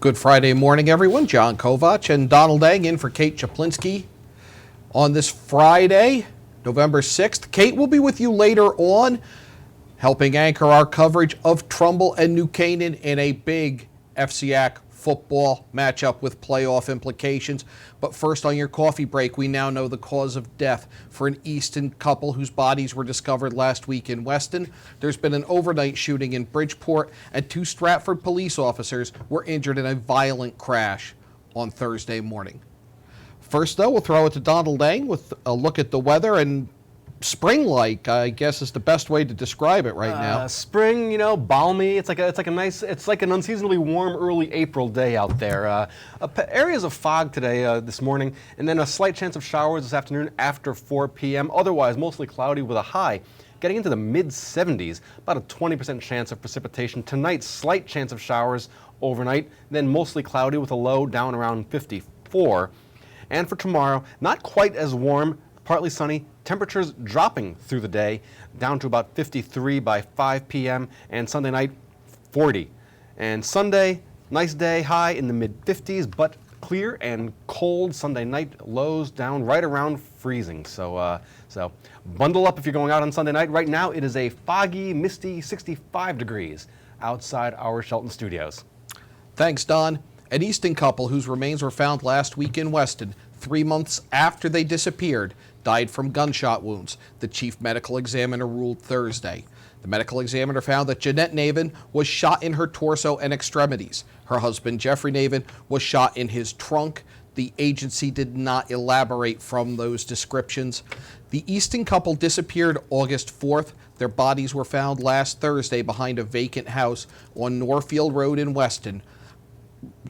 Good Friday morning, everyone. John Kovach and Donald Eng in for Kate Czaplinski on this Friday, November 6th. Kate will be with you later on, helping anchor our coverage of Trumbull and New Canaan in a big FCAC football matchup with playoff implications. But first, on your coffee break, we now know the cause of death for an Easton couple whose bodies were discovered last week in Weston. There's been an overnight shooting in Bridgeport, and 2 Stratford police officers were injured in a violent crash on Thursday morning. First, though, we'll throw it to Donald Eng with a look at the weather, and spring-like, I guess, is the best way to describe it right now. Spring, balmy. It's like an unseasonably warm early April day out there. Areas of fog today, this morning, and then a slight chance of showers this afternoon after 4 p.m. Otherwise, mostly cloudy with a high getting into the mid-70s. About a 20% chance of precipitation tonight. Slight chance of showers overnight, then mostly cloudy with a low down around 54. And for tomorrow, not quite as warm. Partly sunny, temperatures dropping through the day, down to about 53 by 5 p.m., and Sunday night, 40. And Sunday, nice day, high in the mid-50s, but clear and cold. Sunday night, lows down right around freezing. So bundle up if you're going out on Sunday night. Right now, it is a foggy, misty 65 degrees outside our Shelton studios. Thanks, Don. An Easton couple whose remains were found last week in Weston, 3 months after they disappeared, died from gunshot wounds, the chief medical examiner ruled Thursday. The medical examiner found that Jeanette Navin was shot in her torso and extremities. Her husband, Jeffrey Navin, was shot in his trunk. The agency did not elaborate from those descriptions. The Easton couple disappeared August 4th. Their bodies were found last Thursday behind a vacant house on Norfield Road in Weston,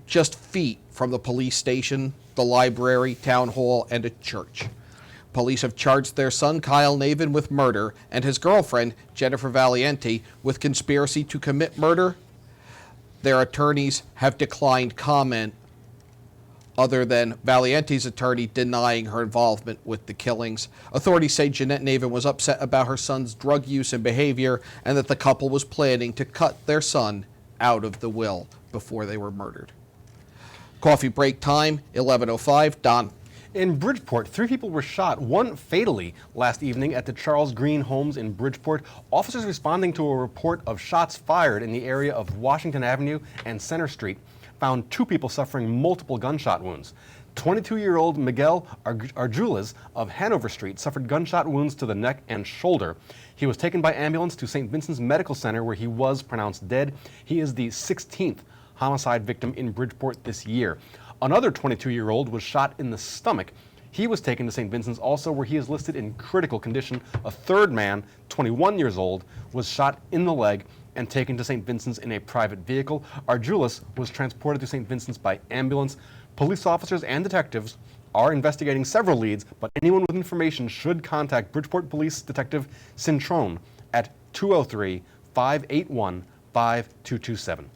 just feet from the police station, the library, town hall, and a church. Police have charged their son, Kyle Navin, with murder and his girlfriend, Jennifer Valiente, with conspiracy to commit murder. Their attorneys have declined comment other than Valiente's attorney denying her involvement with the killings. Authorities say Jeanette Navin was upset about her son's drug use and behavior, and that the couple was planning to cut their son out of the will before they were murdered. Coffee break time, 11:05. Don. In Bridgeport, 3 people were shot, one fatally, last evening at the Charles Green Homes in Bridgeport. Officers responding to a report of shots fired in the area of Washington Avenue and Center Street found 2 people suffering multiple gunshot wounds. 22-year-old Miguel Arjulas of Hanover Street suffered gunshot wounds to the neck and shoulder. He was taken by ambulance to St. Vincent's Medical Center, where he was pronounced dead. He is the 16th homicide victim in Bridgeport this year. Another 22-year-old was shot in the stomach. He was taken to St. Vincent's also, where he is listed in critical condition. A third man, 21 years old, was shot in the leg and taken to St. Vincent's in a private vehicle. Arjulas was transported to St. Vincent's by ambulance. Police officers and detectives are investigating several leads, but anyone with information should contact Bridgeport Police Detective Cintrone at 203-581-5227.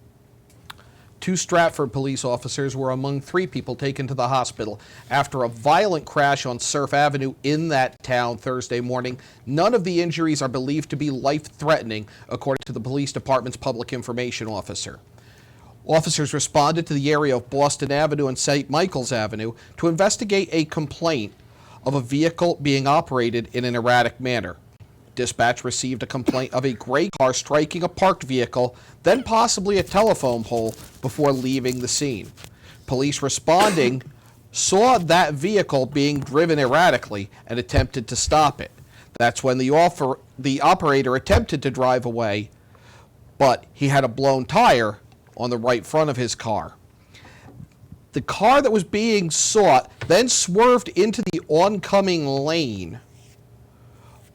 2 Stratford police officers were among 3 people taken to the hospital after a violent crash on Surf Avenue in that town Thursday morning. None of the injuries are believed to be life-threatening, according to the police department's public information officer. Officers responded to the area of Boston Avenue and St. Michael's Avenue to investigate a complaint of a vehicle being operated in an erratic manner. Dispatch received a complaint of a gray car striking a parked vehicle, then possibly a telephone pole, before leaving the scene. Police responding saw that vehicle being driven erratically and attempted to stop it. That's when the operator attempted to drive away, but he had a blown tire on the right front of his car. The car that was being sought then swerved into the oncoming lane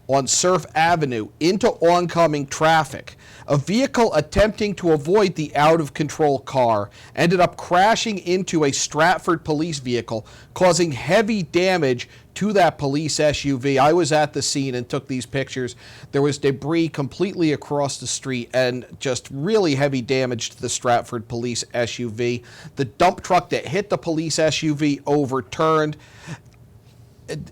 on Surf Avenue into oncoming traffic. A vehicle attempting to avoid the out-of-control car ended up crashing into a Stratford police vehicle, causing heavy damage to that police SUV. I was at the scene and took these pictures. There was debris completely across the street and just really heavy damage to the Stratford police SUV. The dump truck that hit the police SUV overturned.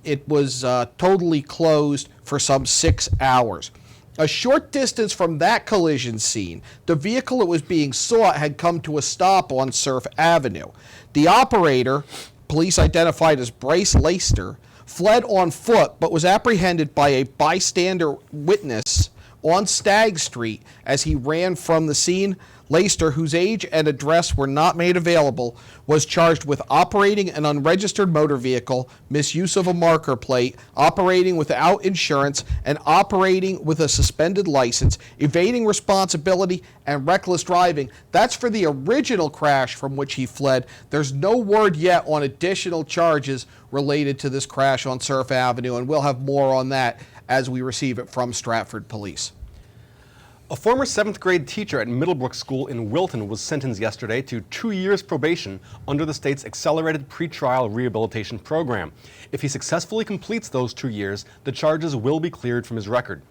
It was totally closed for some 6 hours. A short distance from that collision scene, the vehicle that was being sought had come to a stop on Surf Avenue. The operator, police identified as Bryce Leister, fled on foot but was apprehended by a bystander witness on Stagg Street as he ran from the scene. Leister, whose age and address were not made available, was charged with operating an unregistered motor vehicle, misuse of a marker plate, operating without insurance, and operating with a suspended license, evading responsibility, and reckless driving. That's for the original crash from which he fled. There's no word yet on additional charges related to this crash on Surf Avenue, and we'll have more on that as we receive it from Stratford Police. A former 7th grade teacher at Middlebrook School in Wilton was sentenced yesterday to 2 years probation under the state's accelerated pretrial rehabilitation program. If he successfully completes those 2 years, the charges will be cleared from his record.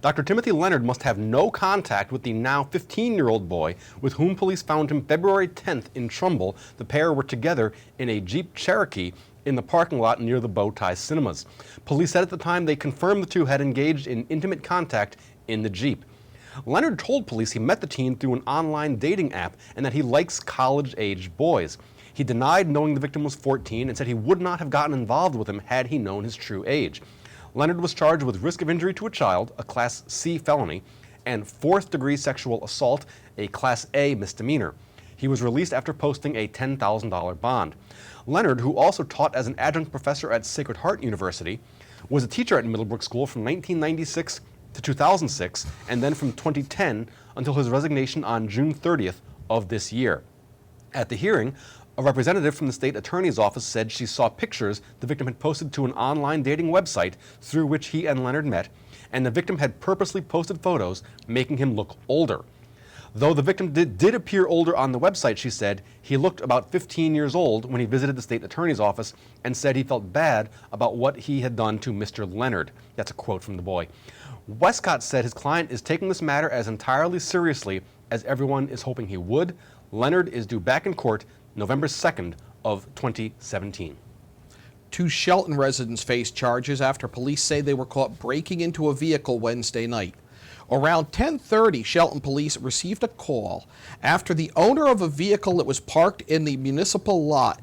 Dr. Timothy Leonard must have no contact with the now 15-year-old boy with whom police found him February 10th in Trumbull. The pair were together in a Jeep Cherokee in the parking lot near the Bow Tie Cinemas. Police said at the time they confirmed the two had engaged in intimate contact in the Jeep. Leonard told police he met the teen through an online dating app and that he likes college-aged boys. He denied knowing the victim was 14 and said he would not have gotten involved with him had he known his true age. Leonard was charged with risk of injury to a child, a Class C felony, and fourth-degree sexual assault, a Class A misdemeanor. He was released after posting a $10,000 bond. Leonard, who also taught as an adjunct professor at Sacred Heart University, was a teacher at Middlebrook School from 1996 to 2006, and then from 2010 until his resignation on June 30th of this year. At the hearing, a representative from the state attorney's office said she saw pictures the victim had posted to an online dating website through which he and Leonard met, and the victim had purposely posted photos making him look older. Though the victim did appear older on the website, she said, he looked about 15 years old when he visited the state attorney's office and said he felt bad about what he had done to Mr. Leonard. That's a quote from the boy. Westcott said his client is taking this matter as entirely seriously as everyone is hoping he would. Leonard is due back in court November 2nd of 2017. 2 Shelton residents face charges after police say they were caught breaking into a vehicle Wednesday night. Around 10:30, Shelton police received a call after the owner of a vehicle that was parked in the municipal lot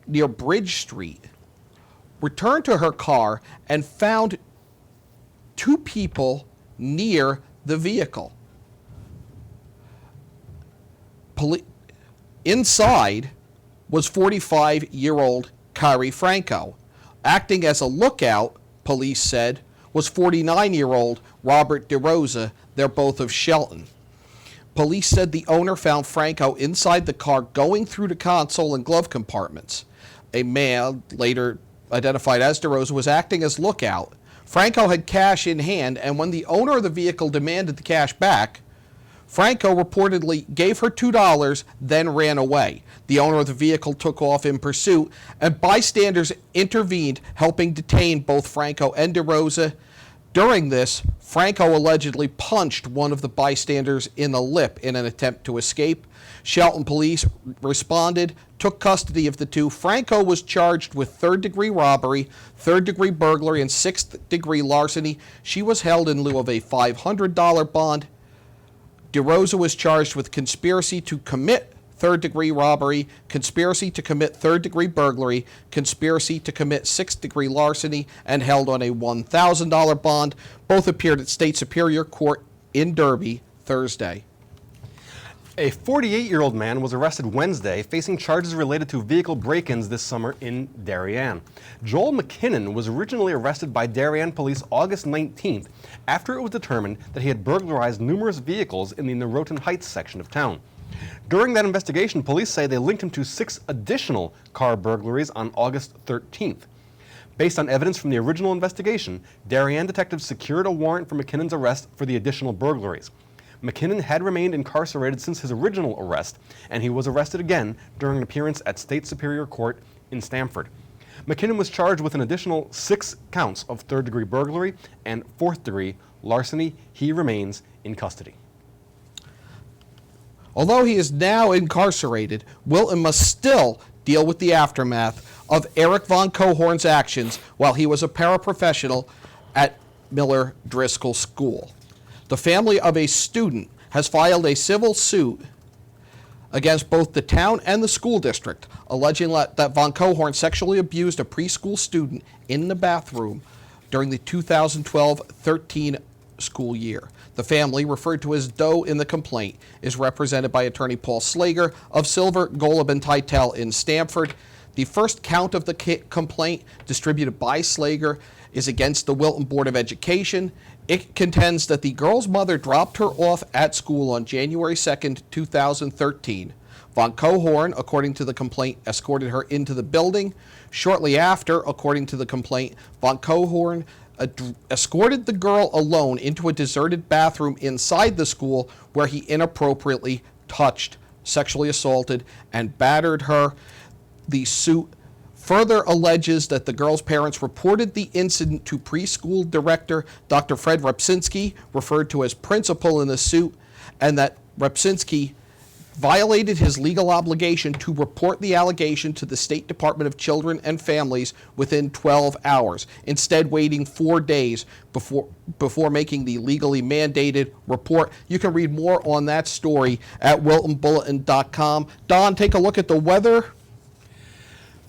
near Bridge Street returned to her car and found 2 people near the vehicle. Inside was 45-year-old Kyrie Franco. Acting as a lookout, police said, was 49-year-old Robert DeRosa. They're both of Shelton. Police said the owner found Franco inside the car going through the console and glove compartments. A man, later identified as DeRosa, was acting as lookout. Franco had cash in hand, and when the owner of the vehicle demanded the cash back, Franco reportedly gave her $2, then ran away. The owner of the vehicle took off in pursuit, and bystanders intervened, helping detain both Franco and DeRosa. During this, Franco allegedly punched one of the bystanders in the lip in an attempt to escape. Shelton police responded, took custody of the two. Franco was charged with third-degree robbery, third-degree burglary, and sixth-degree larceny. She was held in lieu of a $500 bond. DeRosa was charged with conspiracy to commit third-degree robbery, conspiracy to commit third-degree burglary, conspiracy to commit sixth-degree larceny, and held on a $1,000 bond. Both appeared at State Superior Court in Derby Thursday. A 48-year-old man was arrested Wednesday facing charges related to vehicle break-ins this summer in Darien. Joel McKinnon was originally arrested by Darien police August 19th after it was determined that he had burglarized numerous vehicles in the Noroton Heights section of town. During that investigation, police say they linked him to 6 additional car burglaries on August 13th. Based on evidence from the original investigation, Darien detectives secured a warrant for McKinnon's arrest for the additional burglaries. McKinnon had remained incarcerated since his original arrest, and he was arrested again during an appearance at State Superior Court in Stamford. McKinnon was charged with an additional 6 counts of third-degree burglary and fourth-degree larceny. He remains in custody. Although he is now incarcerated, Wilton must still deal with the aftermath of Eric Von Cohorn's actions while he was a paraprofessional at Miller Driscoll School. The family of a student has filed a civil suit against both the town and the school district, alleging that Von Cohorn sexually abused a preschool student in the bathroom during the 2012-13 school year. The family, referred to as Doe in the complaint, is represented by attorney Paul Slager of Silver, Golub, and Titel in Stamford. The first count of the complaint, distributed by Slager, is against the Wilton Board of Education. It contends that the girl's mother dropped her off at school on January 2nd, 2013. Von Cohorn, according to the complaint, escorted her into the building. Shortly after, according to the complaint, Von Cohorn escorted the girl alone into a deserted bathroom inside the school where he inappropriately touched, sexually assaulted, and battered her. The suit further alleges that the girl's parents reported the incident to preschool director Dr. Fred Repczynski, referred to as principal in the suit, and that Repczynski violated his legal obligation to report the allegation to the State Department of Children and Families within 12 hours, instead waiting 4 days before making the legally mandated report. You can read more on that story at wiltonbulletin.com. Don, take a look at the weather.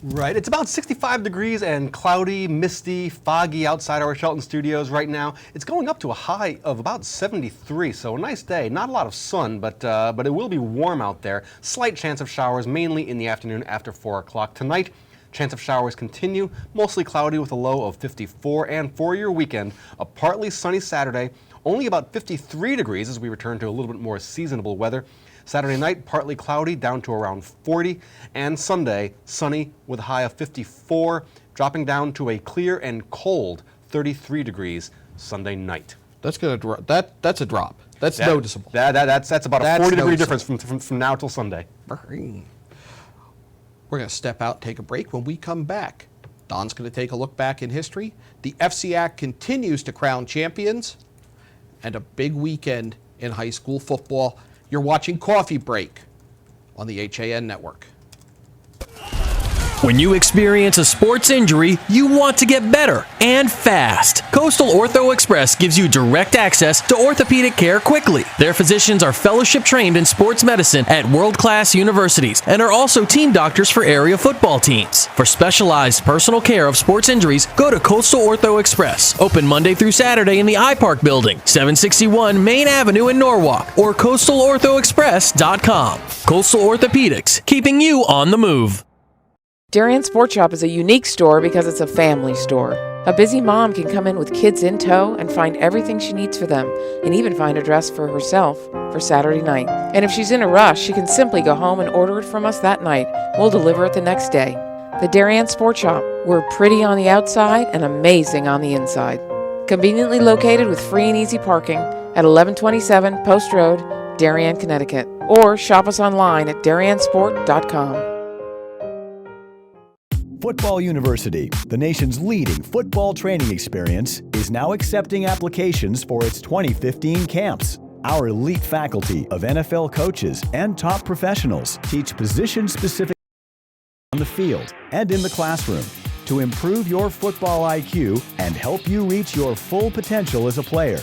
Right, it's about 65 degrees and cloudy, misty, foggy outside our Shelton studios right now. It's going up to a high of about 73, so a nice day. Not a lot of sun, but it will be warm out there. Slight chance of showers, mainly in the afternoon after 4 o'clock tonight. Chance of showers continue, mostly cloudy with a low of 54. And for your weekend, a partly sunny Saturday, only about 53 degrees as we return to a little bit more seasonable weather. Saturday night, partly cloudy, down to around 40, and Sunday, sunny with a high of 54, dropping down to a clear and cold 33 degrees Sunday night. That's gonna drop. That's a drop. That's noticeable. That's about a 40-degree difference from now till Sunday. We're gonna step out, take a break. When we come back, Don's gonna take a look back in history. The FCAC continues to crown champions, and a big weekend in high school football. You're watching Coffee Break on the HAN Network. When you experience a sports injury, you want to get better and fast. Coastal Ortho Express gives you direct access to orthopedic care quickly. Their physicians are fellowship trained in sports medicine at world-class universities and are also team doctors for area football teams. For specialized personal care of sports injuries, go to Coastal Ortho Express. Open Monday through Saturday in the iPark building, 761 Main Avenue in Norwalk, or coastalorthoexpress.com. Coastal Orthopedics, keeping you on the move. Darien Sport Shop is a unique store because it's a family store. A busy mom can come in with kids in tow and find everything she needs for them, and even find a dress for herself for Saturday night. And if she's in a rush, she can simply go home and order it from us that night. We'll deliver it the next day. The Darien Sport Shop. We're pretty on the outside and amazing on the inside. Conveniently located with free and easy parking at 1127 Post Road, Darien, Connecticut. Or shop us online at dariensport.com. Football University, the nation's leading football training experience, is now accepting applications for its 2015 camps. Our elite faculty of NFL coaches and top professionals teach position-specific on the field and in the classroom to improve your football IQ and help you reach your full potential as a player.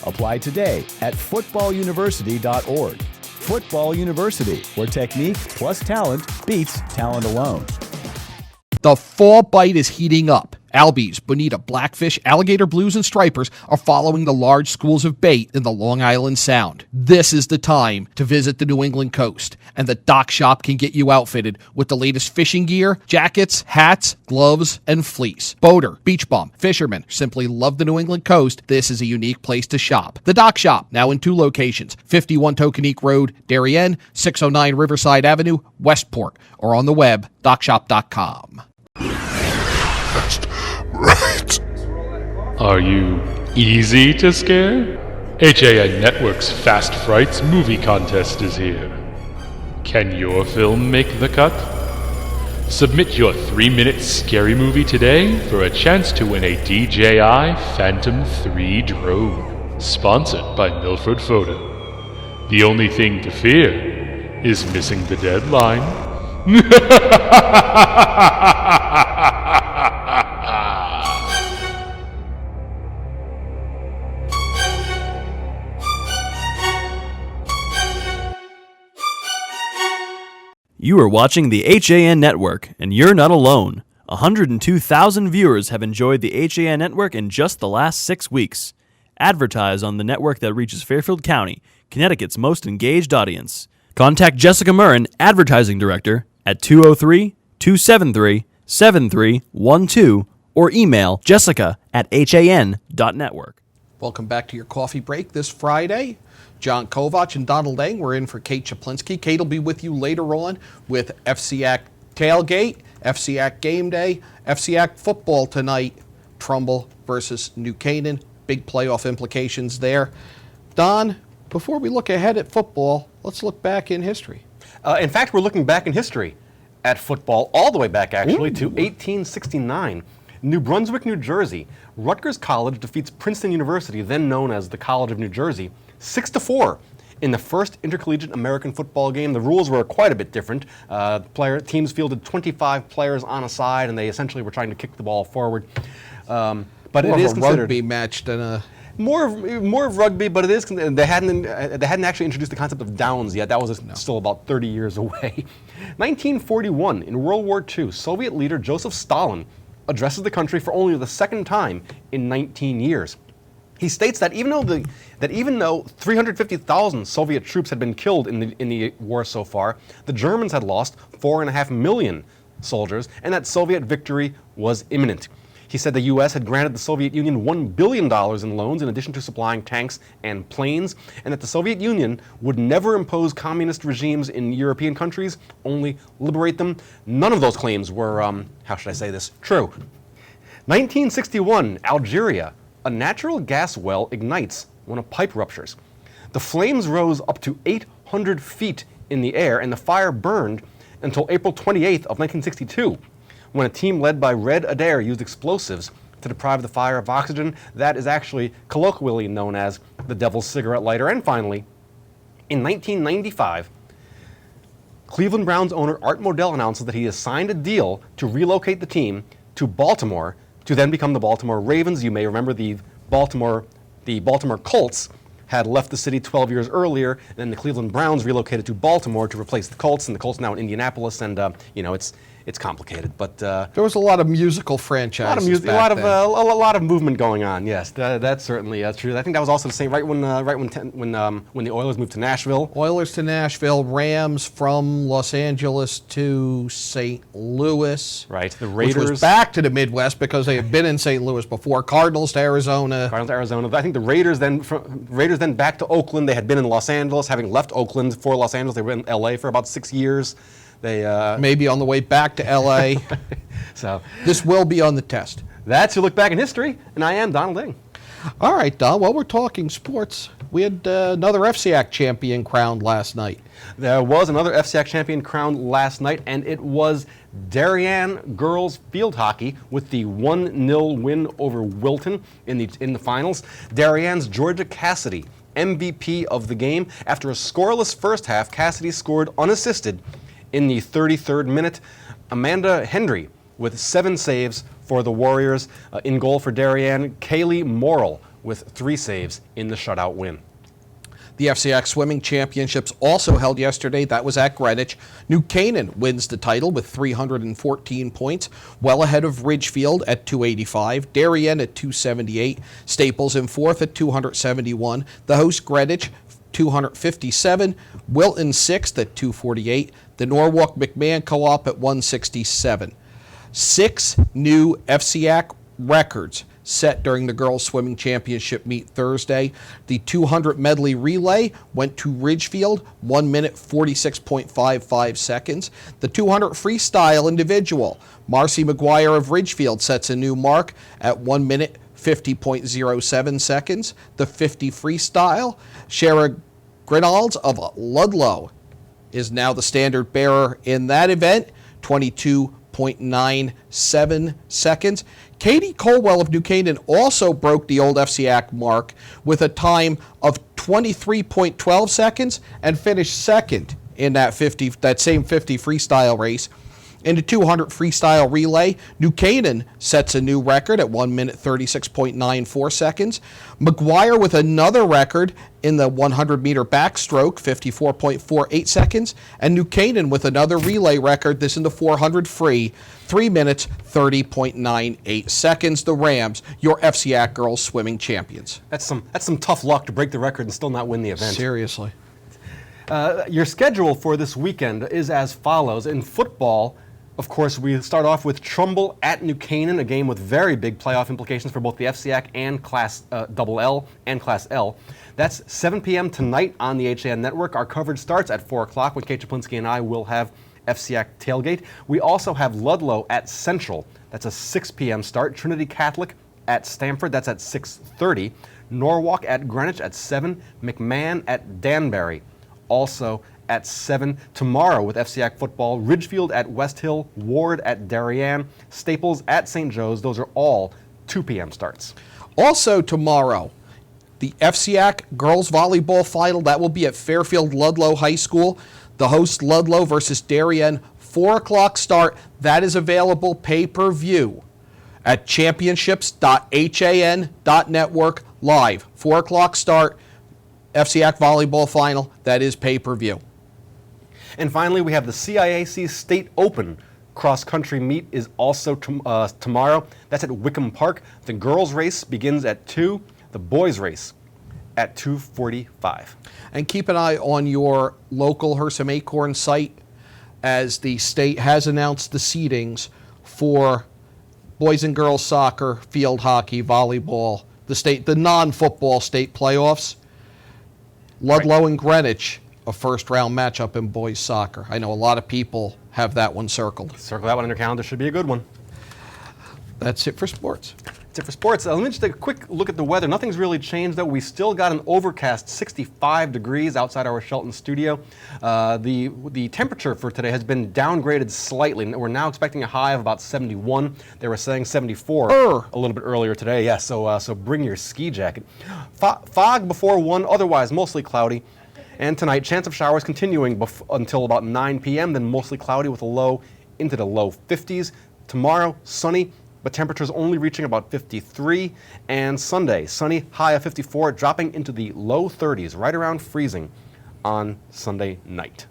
Apply today at footballuniversity.org. Football University, where technique plus talent beats talent alone. The fall bite is heating up. Albies, bonita, blackfish, alligator blues, and stripers are following the large schools of bait in the Long Island Sound. This is the time to visit the New England coast, and the Dock Shop can get you outfitted with the latest fishing gear, jackets, hats, gloves, and fleece. Boater, beach bum, fishermen simply love the New England coast. This is a unique place to shop. The Dock Shop, now in 2 locations, 51 Tokenique Road, Darien, 609 Riverside Avenue, Westport, or on the web, dockshop.com. Right. Are you easy to scare? HAN Network's Fast Frights movie contest is here. Can your film make the cut? Submit your 3-minute scary movie today for a chance to win a DJI Phantom 3 drone. Sponsored by Milford Photo. The only thing to fear is missing the deadline. You are watching the HAN Network, and you're not alone. 102,000 viewers have enjoyed the HAN Network in just the last 6 weeks. Advertise on the network that reaches Fairfield County, Connecticut's most engaged audience. Contact Jessica Murrin, Advertising Director, at 203-273-7312 or email jessica@han.network. Welcome back to your coffee break this Friday. John Kovach and Donald Eng, we're in for Kate Czaplinski. Kate will be with you later on with FCAC Tailgate, FCAC Game Day, FCAC Football tonight, Trumbull versus New Canaan. Big playoff implications there. Don, before we look ahead at football, let's look back in history. In fact, we're looking back in history at football, all the way back actually to 1869. New Brunswick, New Jersey. Rutgers College defeats Princeton University, then known as the College of New Jersey, 6-4 in the first intercollegiate American football game. The rules were quite a bit different. Teams fielded 25 players on a side, and they essentially were trying to kick the ball forward. But it is considered rugby match than a more of rugby, but it is. They hadn't actually introduced the concept of downs yet. That was still about 30 years away. 1941, in World War II, Soviet leader Joseph Stalin addresses the country for only the second time in 19 years. He states that even though 350,000 Soviet troops had been killed in the war so far, the Germans had lost 4.5 million soldiers, and that Soviet victory was imminent. He said the U.S. had granted the Soviet Union $1 billion in loans in addition to supplying tanks and planes, and that the Soviet Union would never impose communist regimes in European countries, only liberate them. None of those claims were, how should I say this, true. 1961, Algeria. A natural gas well ignites when a pipe ruptures. The flames rose up to 800 feet in the air, and the fire burned until April 28th of 1962, when a team led by Red Adair used explosives to deprive the fire of oxygen. That is actually colloquially known as the devil's cigarette lighter. And finally, in 1995, Cleveland Browns owner Art Modell announces that he has signed a deal to relocate the team to Baltimore to then become the Baltimore Ravens. You may remember the Baltimore Colts had left the city 12 years earlier, and then the Cleveland Browns relocated to Baltimore to replace the Colts, and the Colts now in Indianapolis, and it's complicated, but there was a lot of musical franchises. A lot of movement going on. Yes, that's certainly true. I think that was also the same right when the Oilers moved to Nashville. Oilers to Nashville, Rams from Los Angeles to St. Louis. Right, the Raiders. Which was back to the Midwest because they had been in St. Louis before. Cardinals to Arizona. I think the Raiders then back to Oakland. They had been in Los Angeles, having left Oakland for Los Angeles. They were in L.A. for about 6 years. They maybe on the way back to L.A. So this will be on the test. That's your look back in history, and I am Donald Eng. All right, Don. While we're talking sports, we had another FCAC champion crowned last night. There was another FCAC champion crowned last night, and it was Darien girls field hockey with the 1-0 win over Wilton in the finals. Darien's Georgia Cassidy, MVP of the game. After a scoreless first half, Cassidy scored unassisted in the 33rd minute. Amanda Hendry with 7 saves for the Warriors. In goal for Darien, Kaylee Morrill with 3 saves in the shutout win. The FCAC Swimming Championships also held yesterday. That was at Greenwich. New Canaan wins the title with 314 points, well ahead of Ridgefield at 285, Darien at 278, Staples in 4th at 271, the host Greenwich 257, Wilton 6th at 248, the Norwalk McMahon Co-op at 167. 6 new FCAC records set during the girls swimming championship meet Thursday. The 200 medley relay went to Ridgefield, 1 minute 46.55 seconds. The 200 freestyle individual, Marcy McGuire of Ridgefield sets a new mark at 1 minute 50.07 seconds. The 50 freestyle, Shara Grinalds of Ludlow is now the standard bearer in that event, 22.97 seconds. Katie Colwell of New Canaan also broke the old FCAC mark with a time of 23.12 seconds and finished second in that same 50 freestyle race. In the 200 freestyle relay, New Canaan sets a new record at 1 minute 36.94 seconds. McGuire with another record in the 100-meter backstroke, 54.48 seconds. And New Canaan with another relay record, this in the 400 free, 3 minutes, 30.98 seconds. The Rams, your FCAC girls swimming champions. That's some tough luck to break the record and still not win the event. Seriously. Your schedule for this weekend is as follows. In football, of course, we start off with Trumbull at New Canaan, a game with very big playoff implications for both the FCAC and Class L and Class L. That's 7 p.m. tonight on the HAN network. Our coverage starts at 4 o'clock when Kate Czaplinski and I will have FCAC tailgate. We also have Ludlow at Central. That's a 6 p.m. start. Trinity Catholic at Stamford. That's at 6:30. Norwalk at Greenwich at 7. McMahon at Danbury, also at 7. Tomorrow with FCAC football, Ridgefield at West Hill, Ward at Darien, Staples at St. Joe's. Those are all 2 p.m. starts. Also tomorrow, the FCAC girls volleyball final, that will be at Fairfield Ludlow High School. The host Ludlow versus Darien, 4 o'clock start. That is available pay-per-view at championships.han.network live. 4 o'clock start, FCAC volleyball final, that is pay-per-view. And finally, we have the CIAC State Open cross-country meet is also tomorrow. That's at Wickham Park. The girls' race begins at 2. The boys' race at 2:45. And keep an eye on your local Hersham Acorn site as the state has announced the seedings for boys and girls soccer, field hockey, volleyball, the non-football state playoffs. Ludlow and Greenwich, a first-round matchup in boys soccer. I know a lot of people have that one circled. Circle that one on your calendar. Should be a good one. That's it for sports. That's it for sports. Let me just take a quick look at the weather. Nothing's really changed, though. We still got an overcast 65 degrees outside our Shelton studio. The temperature for today has been downgraded slightly. We're now expecting a high of about 71. They were saying 74 a little bit earlier today. Yeah, so bring your ski jacket. Fog before 1, otherwise mostly cloudy. And tonight, chance of showers continuing until about 9 p.m., then mostly cloudy with a low into the low 50s. Tomorrow, sunny, but temperatures only reaching about 53. And Sunday, sunny, high of 54, dropping into the low 30s, right around freezing on Sunday night.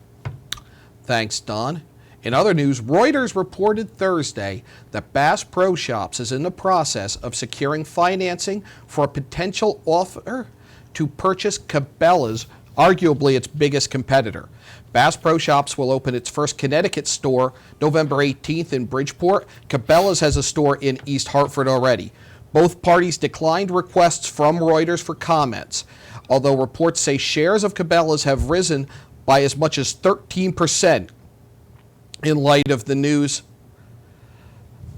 Thanks, Don. In other news, Reuters reported Thursday that Bass Pro Shops is in the process of securing financing for a potential offer to purchase Cabela's, arguably its biggest competitor. Bass Pro Shops will open its first Connecticut store November 18th in Bridgeport. Cabela's has a store in East Hartford already. Both parties declined requests from Reuters for comments, although reports say shares of Cabela's have risen by as much as 13% in light of the news.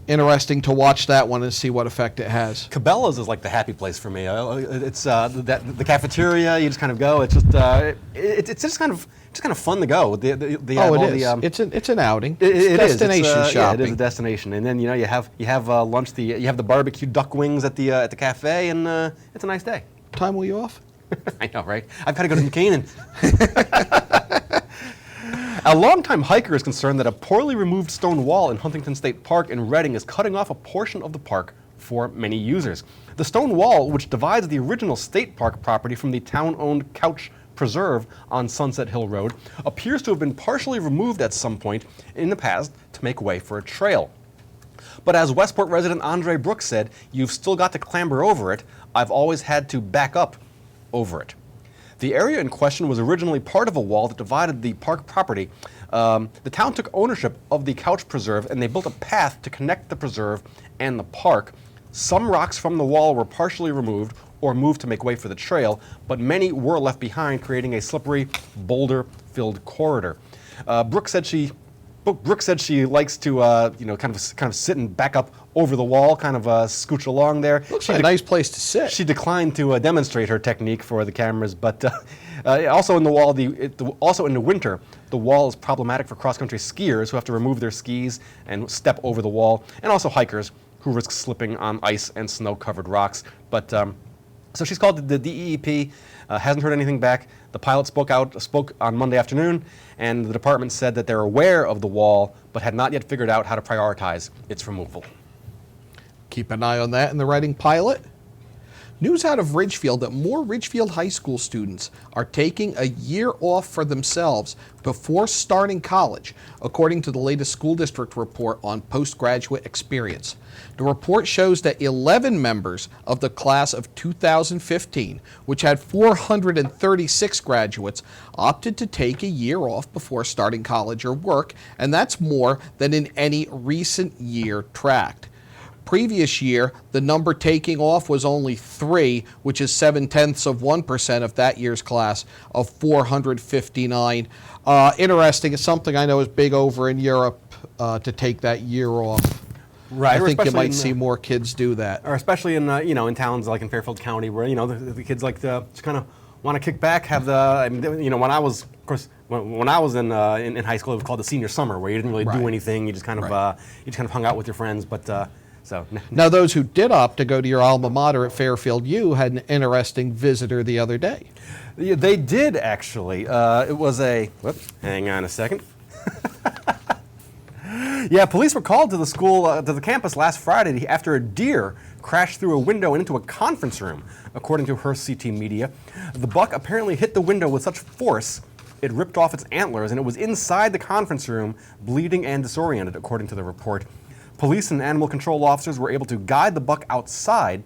Interesting to watch that one and see what effect it has. Cabela's is like the happy place for me. It's the cafeteria. You just kind of go. It's just it's just kind of fun to go. It's an outing. It's destination shopping. Yeah, it is a destination. And then you have lunch. You have the barbecue duck wings at the cafe, and it's a nice day. What time will you off? I know, right? I've got to go to New Canaan. A longtime hiker is concerned that a poorly removed stone wall in Huntington State Park in Reading is cutting off a portion of the park for many users. The stone wall, which divides the original state park property from the town-owned Couch Preserve on Sunset Hill Road, appears to have been partially removed at some point in the past to make way for a trail. But as Westport resident Andre Brooks said, "You've still got to clamber over it. I've always had to back up over it." The area in question was originally part of a wall that divided the park property. The town took ownership of the Couch Preserve, and they built a path to connect the preserve and the park. Some rocks from the wall were partially removed or moved to make way for the trail, but many were left behind, creating a slippery, boulder-filled corridor. Brooks said she likes to kind of sit and back up over the wall, kind of scooch along there. Looks like a nice place to sit. She declined to demonstrate her technique for the cameras, but also in the winter, the wall is problematic for cross-country skiers who have to remove their skis and step over the wall, and also hikers who risk slipping on ice and snow-covered rocks. But so she's called the DEEP. Hasn't heard anything back. The pilot spoke on Monday afternoon, and the department said that they're aware of the wall, but had not yet figured out how to prioritize its removal. Keep an eye on that in the Reading Pilot. News out of Ridgefield that more Ridgefield High School students are taking a year off for themselves before starting college, according to the latest school district report on postgraduate experience. The report shows that 11 members of the class of 2015, which had 436 graduates, opted to take a year off before starting college or work, and that's more than in any recent year tracked. Previous year, the number taking off was only 3, which is 0.7% of that year's class of 459. Interesting. It's something I know is big over in Europe to take that year off. Right. I think you might see more kids do that. Or especially in in towns like in Fairfield County, where the kids like to just kind of want to kick back, have when I was, of course, when I was in high school, it was called the senior summer, where you didn't really do anything. You just kind of hung out with your friends, but. Now, those who did opt to go to your alma mater at Fairfield U had an interesting visitor the other day. Yeah, they did, actually. It was hang on a second. Yeah, police were called to the school, to the campus last Friday after a deer crashed through a window and into a conference room, according to Hearst CT Media. The buck apparently hit the window with such force it ripped off its antlers, and it was inside the conference room, bleeding and disoriented, according to the report. Police and animal control officers were able to guide the buck outside,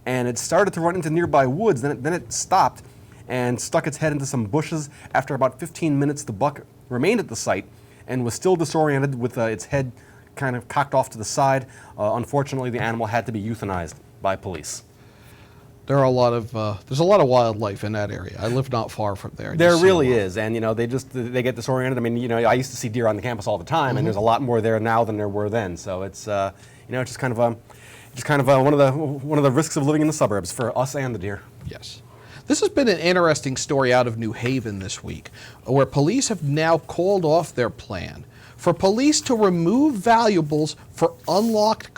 and it started to run into nearby woods. Then it stopped and stuck its head into some bushes. After about 15 minutes, the buck remained at the site and was still disoriented with its head kind of cocked off to the side. Unfortunately, the animal had to be euthanized by police. There are a lot of there's a lot of wildlife in that area. I live not far from there. There really is, and they get disoriented. I mean, I used to see deer on the campus all the time, and there's a lot more there now than there were then. So it's it's just kind of one of the risks of living in the suburbs for us and the deer. Yes. This has been an interesting story out of New Haven this week, where police have now called off their plan for police to remove valuables from unlocked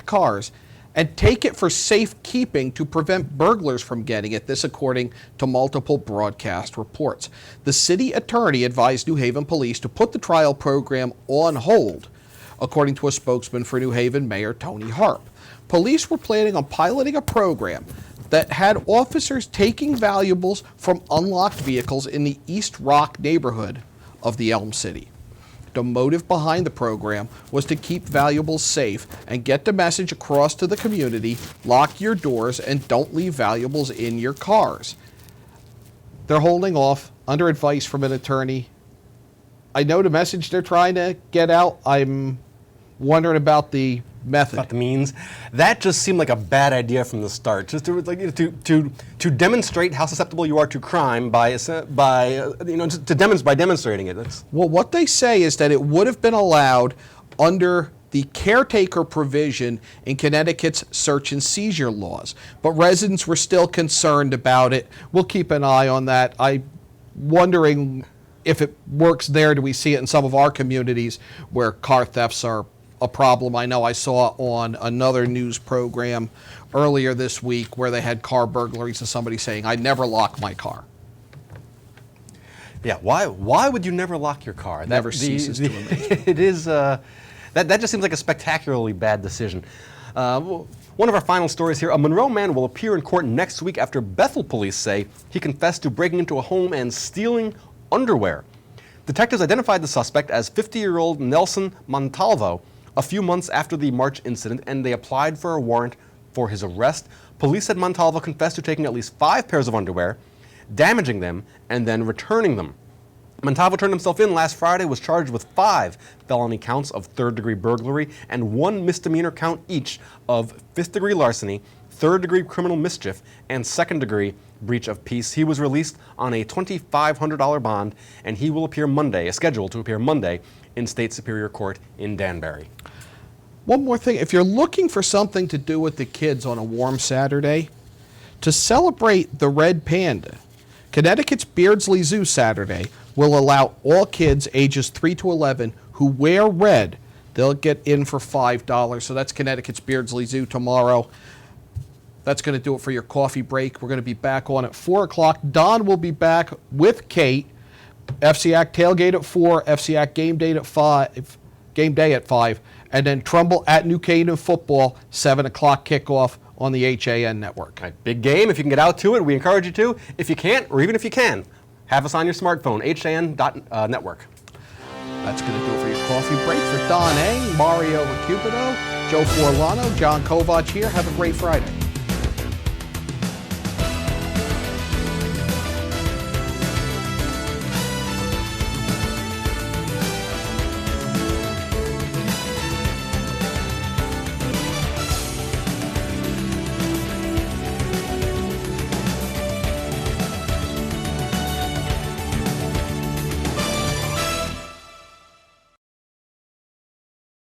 cars and take it for safekeeping to prevent burglars from getting it, this according to multiple broadcast reports. The city attorney advised New Haven police to put the trial program on hold, according to a spokesman for New Haven Mayor Tony Harp. Police were planning on piloting a program that had officers taking valuables from unlocked vehicles in the East Rock neighborhood of the Elm City. The motive behind the program was to keep valuables safe and get the message across to the community: lock your doors and don't leave valuables in your cars. They're holding off under advice from an attorney. I know the message they're trying to get out. I'm wondering about the method. About the means. That just seemed like a bad idea from the start. Just to demonstrate how susceptible you are to crime by demonstrating it. Well, what they say is that it would have been allowed under the caretaker provision in Connecticut's search and seizure laws, but residents were still concerned about it. We'll keep an eye on that. I'm wondering if it works there. Do we see it in some of our communities where car thefts are a problem? I know I saw on another news program earlier this week where they had car burglaries and somebody saying, "I never lock my car." Yeah, why would you never lock your car? Never ceases to amaze me. It is, that just seems like a spectacularly bad decision. One of our final stories here: a Monroe man will appear in court next week after Bethel police say he confessed to breaking into a home and stealing underwear. Detectives identified the suspect as 50-year-old Nelson Montalvo a few months after the March incident, and they applied for a warrant for his arrest. Police said Montalvo confessed to taking at least 5 pairs of underwear, damaging them, and then returning them. Montalvo turned himself in last Friday, was charged with 5 felony counts of third-degree burglary and 1 misdemeanor count each of 5th-degree larceny, third-degree criminal mischief, and second-degree breach of peace. He was released on a $2,500 bond, and he will appear Monday, is scheduled to appear Monday, in State Superior Court in Danbury. One more thing, if you're looking for something to do with the kids on a warm Saturday, to celebrate the red panda, Connecticut's Beardsley Zoo Saturday will allow all kids ages 3 to 11 who wear red, they'll get in for $5. So that's Connecticut's Beardsley Zoo tomorrow. That's going to do it for your coffee break. We're going to be back on at 4 o'clock. Don will be back with Kate. FCAC tailgate at 4, FCAC game day at 5, and then Trumbull at New Canaan football, 7 o'clock kickoff on the HAN network. All right, big game. If you can get out to it, we encourage you to. If you can't, or even if you can, have us on your smartphone, HAN.network. That's going to do it for your coffee break. For Don Eng, Mario Recupido, Joe Forlano, John Kovac here. Have a great Friday.